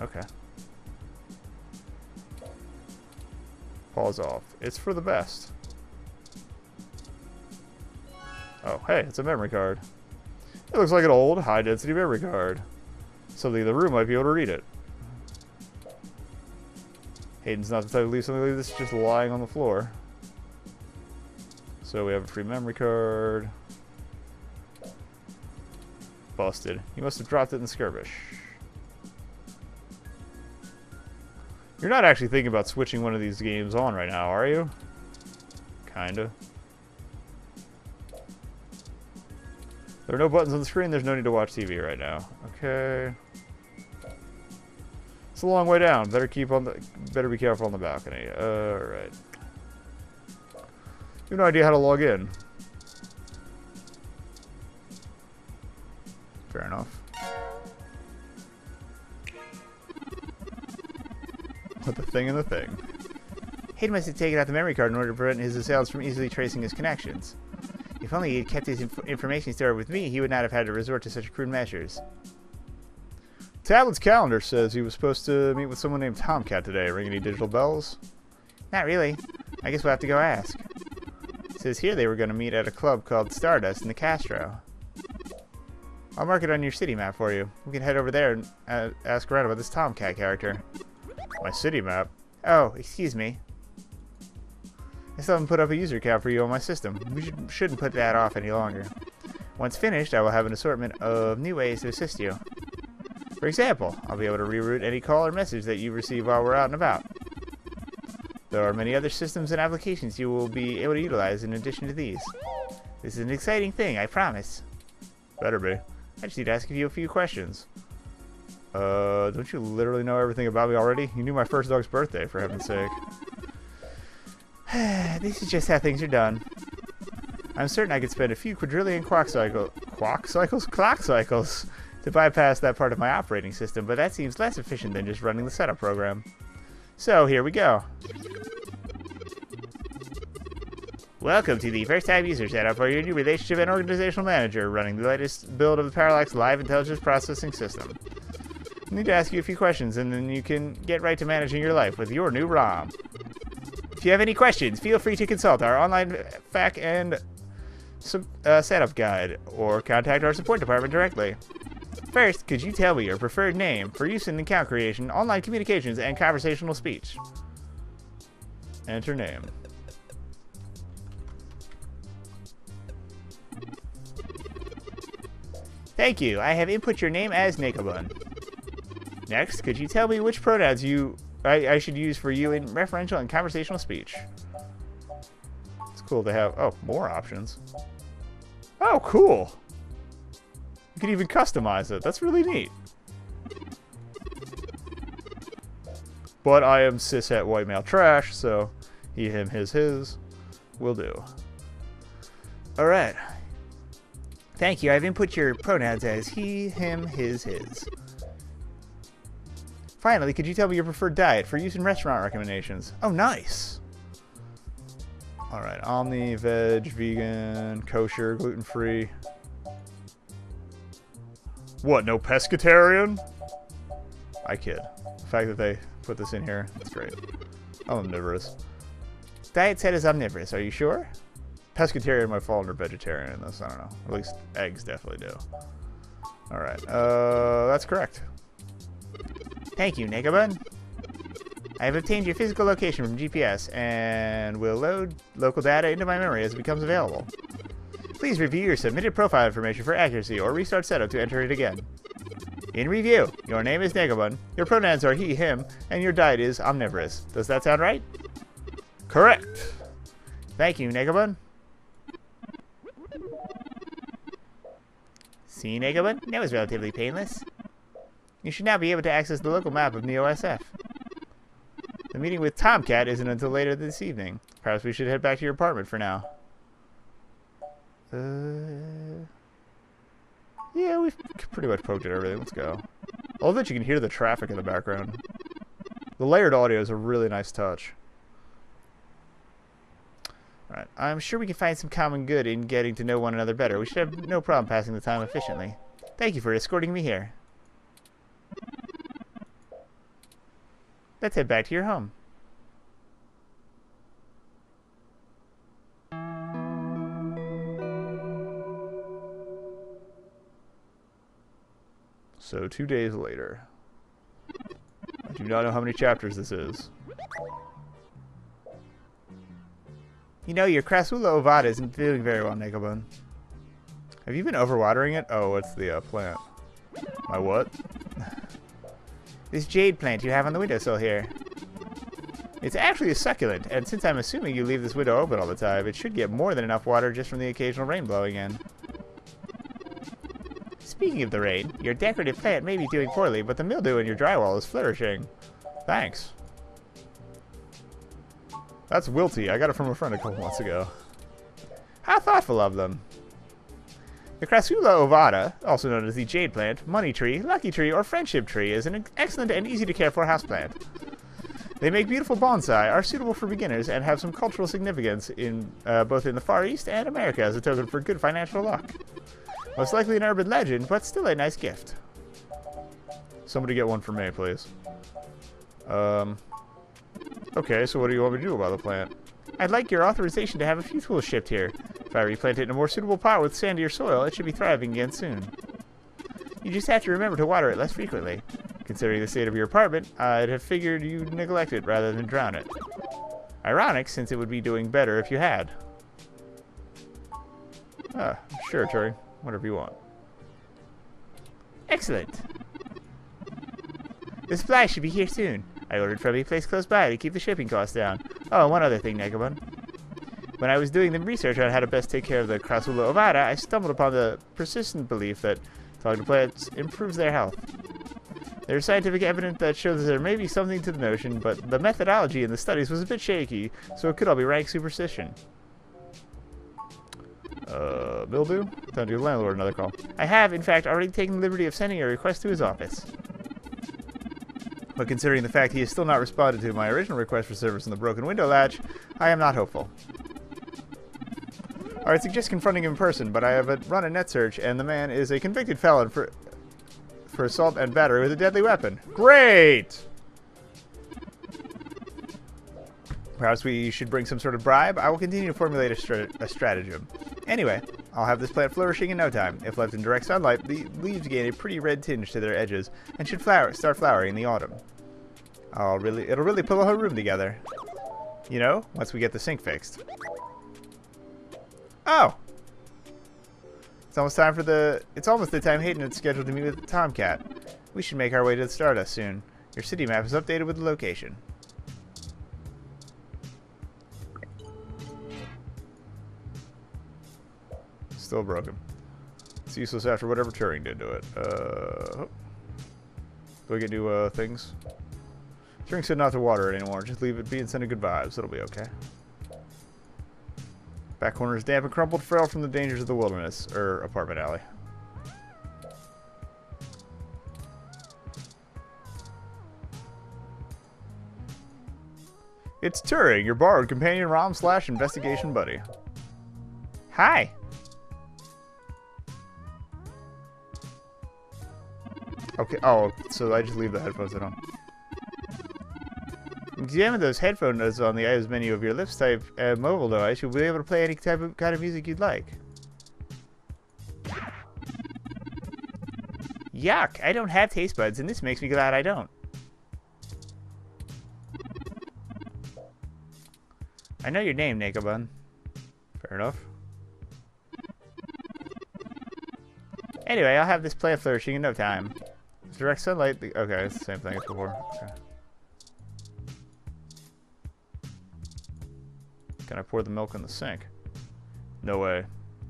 Okay. Pause off. It's for the best. Oh, hey, it's a memory card. It looks like an old, high-density memory card. Something in the room might be able to read it. Hayden's not the type to leave something like this just lying on the floor. So we have a free memory card. Busted. He must have dropped it in the skirmish. You're not actually thinking about switching one of these games on right now, are you? Kinda. There are no buttons on the screen. There's no need to watch TV right now. Okay. It's a long way down. Better be careful on the balcony. Alright. You have no idea how to log in. Fair enough. Put the thing in the thing. Hayden must have taken out the memory card in order to prevent his assailants from easily tracing his connections. If only he had kept his information stored with me, he would not have had to resort to such crude measures. Tablet's calendar says he was supposed to meet with someone named Tomcat today. Ring any digital bells? Not really. I guess we'll have to go ask. It says here they were going to meet at a club called Stardust in the Castro. I'll mark it on your city map for you. We can head over there and ask around about this Tomcat character. My city map? Oh, excuse me. I still haven't put up a user account for you on my system. We shouldn't put that off any longer. Once finished, I will have an assortment of new ways to assist you. For example, I'll be able to reroute any call or message that you receive while we're out and about. There are many other systems and applications you will be able to utilize in addition to these. This is an exciting thing, I promise. Better be. I just need to ask you a few questions. Don't you literally know everything about me already? You knew my first dog's birthday, for heaven's sake. This is just how things are done. I'm certain I could spend a few quadrillion clock cycles to bypass that part of my operating system, but that seems less efficient than just running the setup program. So, here we go. Welcome to the first time user setup for your new relationship and organizational manager, running the latest build of the Parallax Live Intelligence Processing System. I need to ask you a few questions, and then you can get right to managing your life with your new ROM. If you have any questions, feel free to consult our online FAQ and setup guide, or contact our support department directly. First, could you tell me your preferred name for use in account creation, online communications, and conversational speech? Enter name. Thank you. I have input your name as Nakabun. Next, could you tell me which pronouns I should use for you in referential and conversational speech? It's cool to have... Oh, more options. Oh, cool. You can even customize it. That's really neat. But I am cishet white male trash, so he, him, his will do. Alright. Thank you. I've input your pronouns as he, him, his. Finally, could you tell me your preferred diet for use in restaurant recommendations? Oh, nice. Alright, omni, veg, vegan, kosher, gluten-free. What, no pescatarian? I kid. The fact that they put this in here, that's great. Omnivorous. Diet set is omnivorous, are you sure? Pescatarian might fall under vegetarian. That's, I don't know. At least eggs definitely do. Alright, that's correct. Thank you, Nakabun. I have obtained your physical location from GPS and will load local data into my memory as it becomes available. Please review your submitted profile information for accuracy or restart setup to enter it again. In review, your name is Nakabun, your pronouns are he, him, and your diet is omnivorous. Does that sound right? Correct. Thank you, Nakabun. See, Nakabun? That was relatively painless. You should now be able to access the local map of NeoSF. The meeting with Tomcat isn't until later this evening. Perhaps we should head back to your apartment for now. Yeah, we've pretty much poked at everything. Let's go. I love that you can hear the traffic in the background. The layered audio is a really nice touch. Alright, I'm sure we can find some common good in getting to know one another better. We should have no problem passing the time efficiently. Thank you for escorting me here. Let's head back to your home. So 2 days later. I do not know how many chapters this is. You know, your Crassula ovata isn't doing very well, Nickelbone. Have you been overwatering it? Oh, it's the plant. My what? This jade plant you have on the windowsill here. It's actually a succulent, and since I'm assuming you leave this window open all the time, it should get more than enough water just from the occasional rain blowing in. Speaking of the rain, your decorative plant may be doing poorly, but the mildew in your drywall is flourishing. Thanks. That's wilty. I got it from a friend a couple months ago. How thoughtful of them. The Crassula ovata, also known as the jade plant, money tree, lucky tree, or friendship tree, is an excellent and easy to care for houseplant. They make beautiful bonsai, are suitable for beginners, and have some cultural significance in both in the Far East and America as a token for good financial luck. Most likely an urban legend, but still a nice gift. Somebody get one for me, please. Okay, so what do you want me to do about the plant? I'd like your authorization to have a few tools shipped here. If I replant it in a more suitable pot with sandier soil, it should be thriving again soon. You just have to remember to water it less frequently. Considering the state of your apartment, I'd have figured you'd neglect it rather than drown it. Ironic, since it would be doing better if you had. Ah, sure, Turing. Whatever you want. Excellent. The supply should be here soon. I ordered from a place close by to keep the shipping costs down. Oh, and one other thing, Negabun. When I was doing the research on how to best take care of the Crassula ovata, I stumbled upon the persistent belief that talking to plants improves their health. There's scientific evidence that shows that there may be something to the notion, but the methodology in the studies was a bit shaky, so it could all be rank superstition. Mildew? Time to give the landlord another call. I have, in fact, already taken the liberty of sending a request to his office. But considering the fact he has still not responded to my original request for service in the broken window latch, I am not hopeful. Alright, suggest confronting him in person, but I have run a net search, and the man is a convicted felon for assault and battery with a deadly weapon. Great! Perhaps we should bring some sort of bribe? I will continue to formulate a stratagem. Anyway, I'll have this plant flourishing in no time. If left in direct sunlight, the leaves gain a pretty red tinge to their edges and should start flowering in the autumn. It'll really pull the whole room together. You know, once we get the sink fixed. Oh! It's almost the time Hayden had scheduled to meet with the Tomcat. We should make our way to the Stardust soon. Your city map is updated with the location. Still broken. It's useless after whatever Turing did to it. Do I get new things? Turing said not to water it anymore. Just leave it be and send it good vibes. It'll be okay. Back corner is damp and crumpled, frail from the dangers of the wilderness, or apartment alley. It's Turing, your borrowed companion ROM/investigation buddy. Hi. Okay, oh, so I just leave the headphones at home. Examine those headphones on the items menu of your lips type mobile device. You'll be able to play any kind of music you'd like. Yuck, I don't have taste buds, and this makes me glad I don't. I know your name, Nakabun. Fair enough. Anyway, I'll have this plant flourishing in no time. Direct sunlight. Okay, it's the same thing as before. Okay. Can I pour the milk in the sink? No way.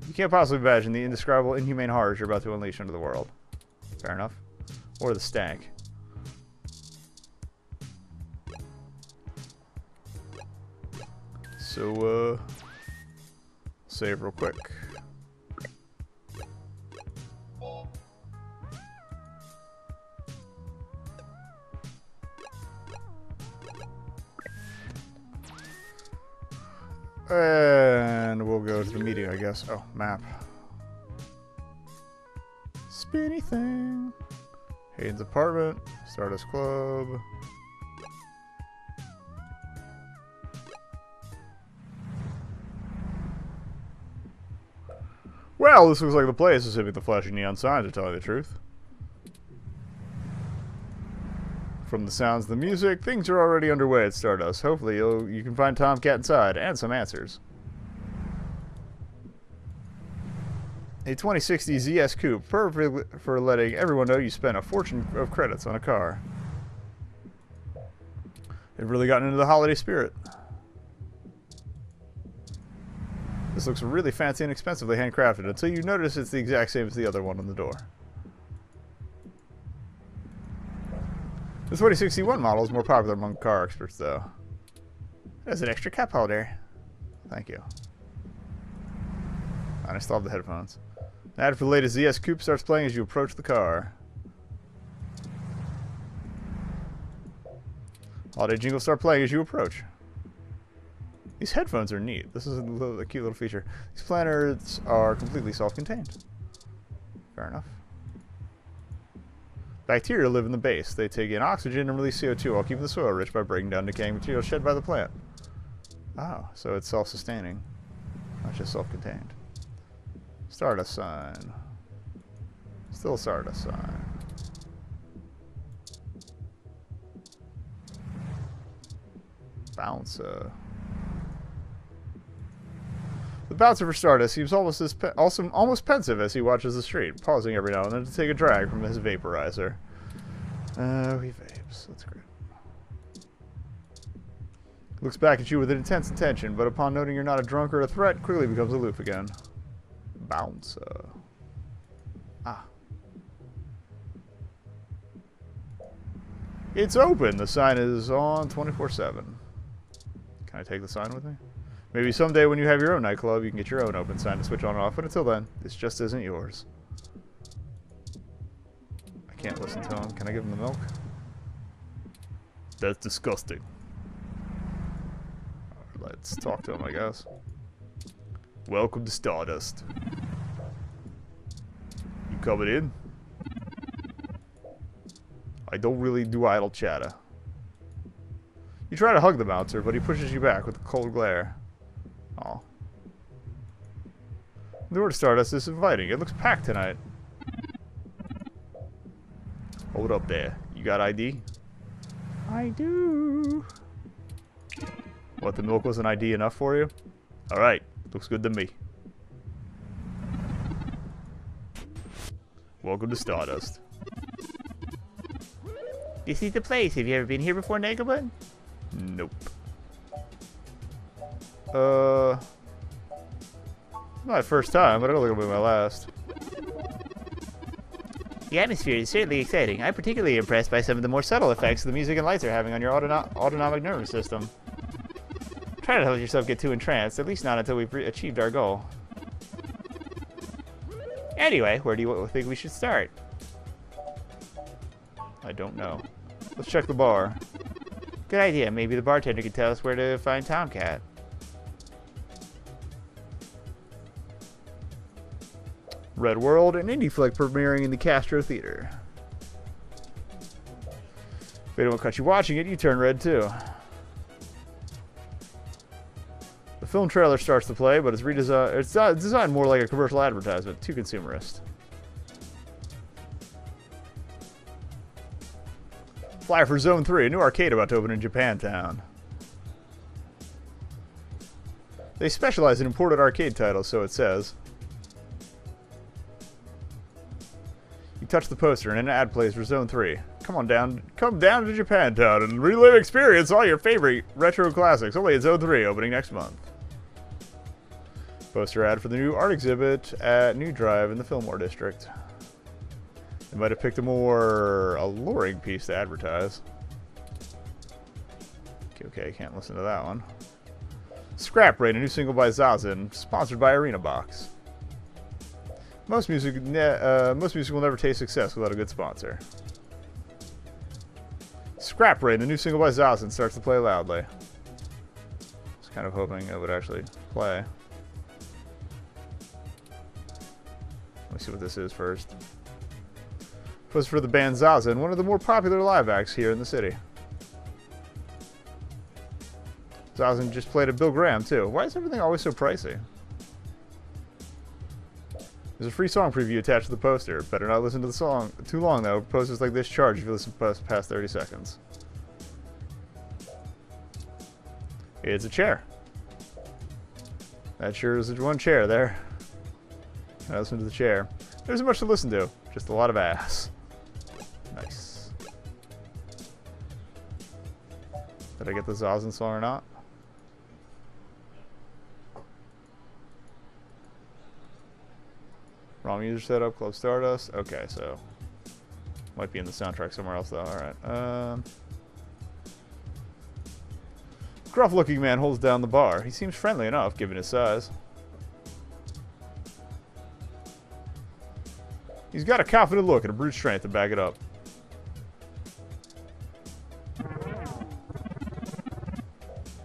You can't possibly imagine the indescribable, inhumane horrors you're about to unleash into the world. Fair enough. Or the stank. So, save real quick. And we'll go to the meeting, I guess. Oh, map. Spinny thing. Hayden's apartment. Stardust Club. Well, this looks like the place, assuming the flashing neon signs are telling the truth. From the sounds of the music, things are already underway at Stardust. Hopefully you can find Tomcat inside, and some answers. A 2060 ZS Coupe, perfect for letting everyone know you spent a fortune of credits on a car. They've really gotten into the holiday spirit. This looks really fancy and expensively handcrafted until you notice it's the exact same as the other one on the door. The 2061 model is more popular among car experts, though. There's an extra cup holder. Thank you. I still have the headphones. The ad for the latest ZS Coupe starts playing as you approach the car. Holiday jingles start playing as you approach. These headphones are neat. This is a cute little feature. These planters are completely self-contained. Fair enough. Bacteria live in the base. They take in oxygen and release CO2 while keeping the soil rich by breaking down decaying materials shed by the plant. Oh, so it's self-sustaining, not just self-contained. Stardust sign. Still Stardust sign. Bouncer. The bouncer for Stardust seems almost pensive as he watches the street, pausing every now and then to take a drag from his vaporizer. He vapes. That's great. Looks back at you with intense attention, but upon noting you're not a drunk or a threat, quickly becomes aloof again. Bouncer. Ah. It's open. The sign is on 24/7. Can I take the sign with me? Maybe someday when you have your own nightclub, you can get your own open sign to switch on and off, but until then, this just isn't yours. I can't listen to him. Can I give him the milk? That's disgusting. Let's talk to him, I guess. Welcome to Stardust. You coming in? I don't really do idle chatter. You try to hug the bouncer, but he pushes you back with a cold glare. Aw. The door to Stardust is inviting. It looks packed tonight. Hold up there. You got ID? I do. What, the milk wasn't ID enough for you? Alright. Looks good to me. Welcome to Stardust. This is the place. Have you ever been here before, Nagelbud? Nope. My first time, but I don't think it'll be my last. The atmosphere is certainly exciting. I'm particularly impressed by some of the more subtle effects the music and lights are having on your autonomic nervous system. Try not to let yourself get too entranced, at least not until we've achieved our goal. Anyway, where do you think we should start? I don't know. Let's check the bar. Good idea. Maybe the bartender could tell us where to find Tomcat. Red World, an indie flick premiering in the Castro Theater. If they don't cut you watching it, you turn red too. The film trailer starts to play, but it's redesigned. It's designed more like a commercial advertisement, too consumerist. Fly for Zone 3, a new arcade about to open in Japantown. They specialize in imported arcade titles, so it says. You touch the poster and an ad plays for Zone 3. Come down to Japantown and relive experience all your favorite retro classics, only at Zone 3, opening next month. Poster ad for the new art exhibit at New Drive in the Fillmore District. They might have picked a more alluring piece to advertise. Okay, can't listen to that one. Scrap Rain, a new single by Zazen, sponsored by Arena Box. Most music will never taste success without a good sponsor. Scrap Rain, the new single by Zazen, starts to play loudly. I was kind of hoping it would actually play. Let me see what this is first. Was for the band Zazen, one of the more popular live acts here in the city. Zazen just played at Bill Graham, too. Why is everything always so pricey? There's a free song preview attached to the poster. Better not listen to the song too long, though. Posters like this charge if you listen past 30 seconds. It's a chair. That sure is one chair there. I listen to the chair. There isn't much to listen to. Just a lot of ass. Nice. Did I get the Zazen song or not? Wrong user setup, Club Stardust. Okay, so might be in the soundtrack somewhere else though. Alright. Gruff-looking man holds down the bar. He seems friendly enough, given his size. He's got a confident look and a brute strength to back it up.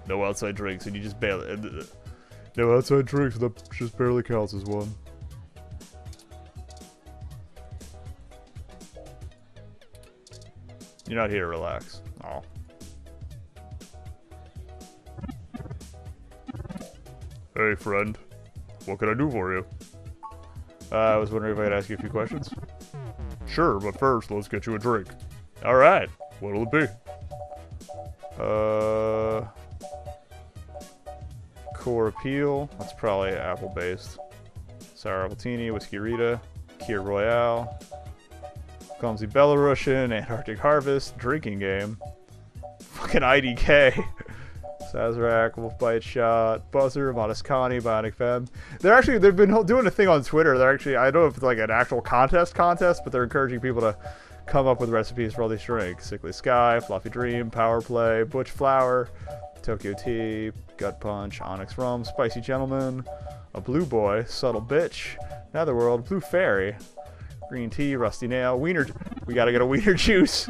No outside drinks, and you just barely... No outside drinks, that just barely counts as one. You're not here to relax. Oh. Hey, friend. What can I do for you? I was wondering if I could ask you a few questions. Sure, but first, let's get you a drink. Alright. What'll it be? Core Appeal. That's probably apple-based. Sour Appletini, Whiskey Rita, Kir Royale, Clumsy Belarusian, Antarctic Harvest, Drinking Game, fucking IDK, Sazerac, Wolf Bite Shot, Buzzer, Modest Connie, Bionic Femme. They've been doing a thing on Twitter. They're actually, I don't know if it's like an actual contest, but they're encouraging people to come up with recipes for all these drinks. Sickly Sky, Fluffy Dream, Power Play, Butch Flower, Tokyo Tea, Gut Punch, Onyx Rum, Spicy Gentleman, a Blue Boy, Subtle Bitch, Netherworld, Blue Fairy, Green Tea, Rusty Nail, Wiener. We gotta get a Wiener Juice.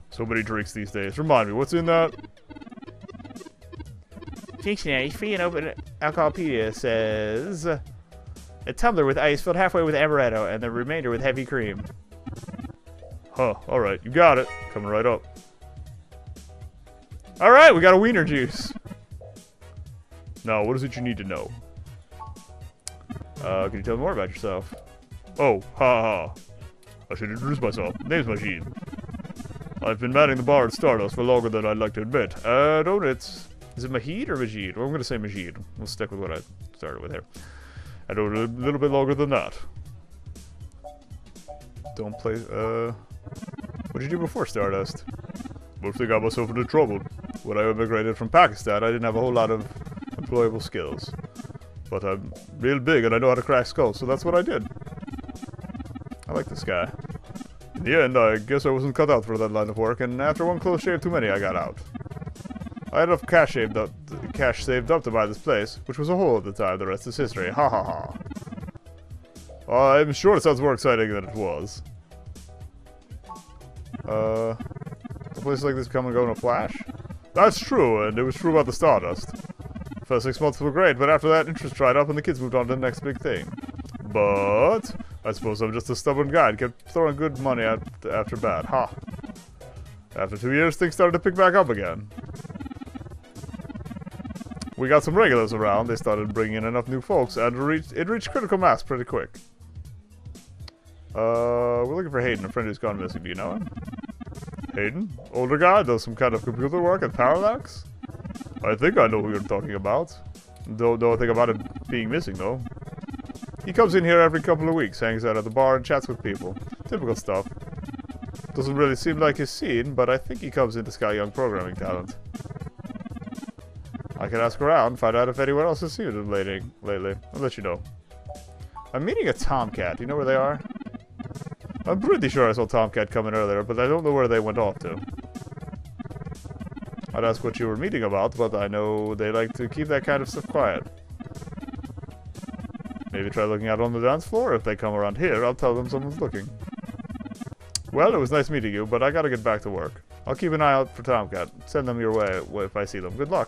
So many drinks these days. Remind me, what's in that? Dictionary, free and open Alcoholpedia says a tumbler with ice filled halfway with amaretto and the remainder with heavy cream. Huh, alright, you got it. Coming right up. Alright, we got a Wiener Juice. Now, what is it you need to know? Can you tell me more about yourself? Oh, ha ha. I should introduce myself. Name's Majid. I've been manning the bar at Stardust for longer than I'd like to admit. Is it Majid or Majid? Well, I'm going to say Majid. We'll stick with what I started with here. I know it a little bit longer than that. Don't play, what did you do before Stardust? Mostly got myself into trouble. When I immigrated from Pakistan, I didn't have a whole lot of employable skills. But I'm real big and I know how to crack skulls, so that's what I did. I like this guy. In the end, I guess I wasn't cut out for that line of work, and after one close shave too many, I got out. I had enough cash saved up to buy this place, which was a hole at the time. The rest is history. Ha ha ha. I'm sure it sounds more exciting than it was. A place like this come and go in a flash? That's true, and it was true about the Stardust. First 6 months were great, but after that, interest dried up and the kids moved on to the next big thing. But I suppose I'm just a stubborn guy and kept throwing good money out after bad. Ha. After 2 years, things started to pick back up again. We got some regulars around. They started bringing in enough new folks, and it reached critical mass pretty quick. We're looking for Hayden, a friend who's gone missing. Do you know him? Hayden? Older guy? Does some kind of computer work at Parallax? I think I know who you're talking about. Don't know a thing about him being missing, though. He comes in here every couple of weeks, hangs out at the bar, and chats with people. Typical stuff. Doesn't really seem like his scene, but I think he comes in to scout young programming talent. I can ask around, find out if anyone else has seen him lately. I'll let you know. I'm meeting a Tomcat. Do you know where they are? I'm pretty sure I saw Tomcat come in earlier, but I don't know where they went off to. I'd ask what you were meeting about, but I know they like to keep that kind of stuff quiet. Maybe try looking out on the dance floor. If they come around here, I'll tell them someone's looking. Well, it was nice meeting you, but I gotta get back to work. I'll keep an eye out for Tomcat. Send them your way if I see them. Good luck.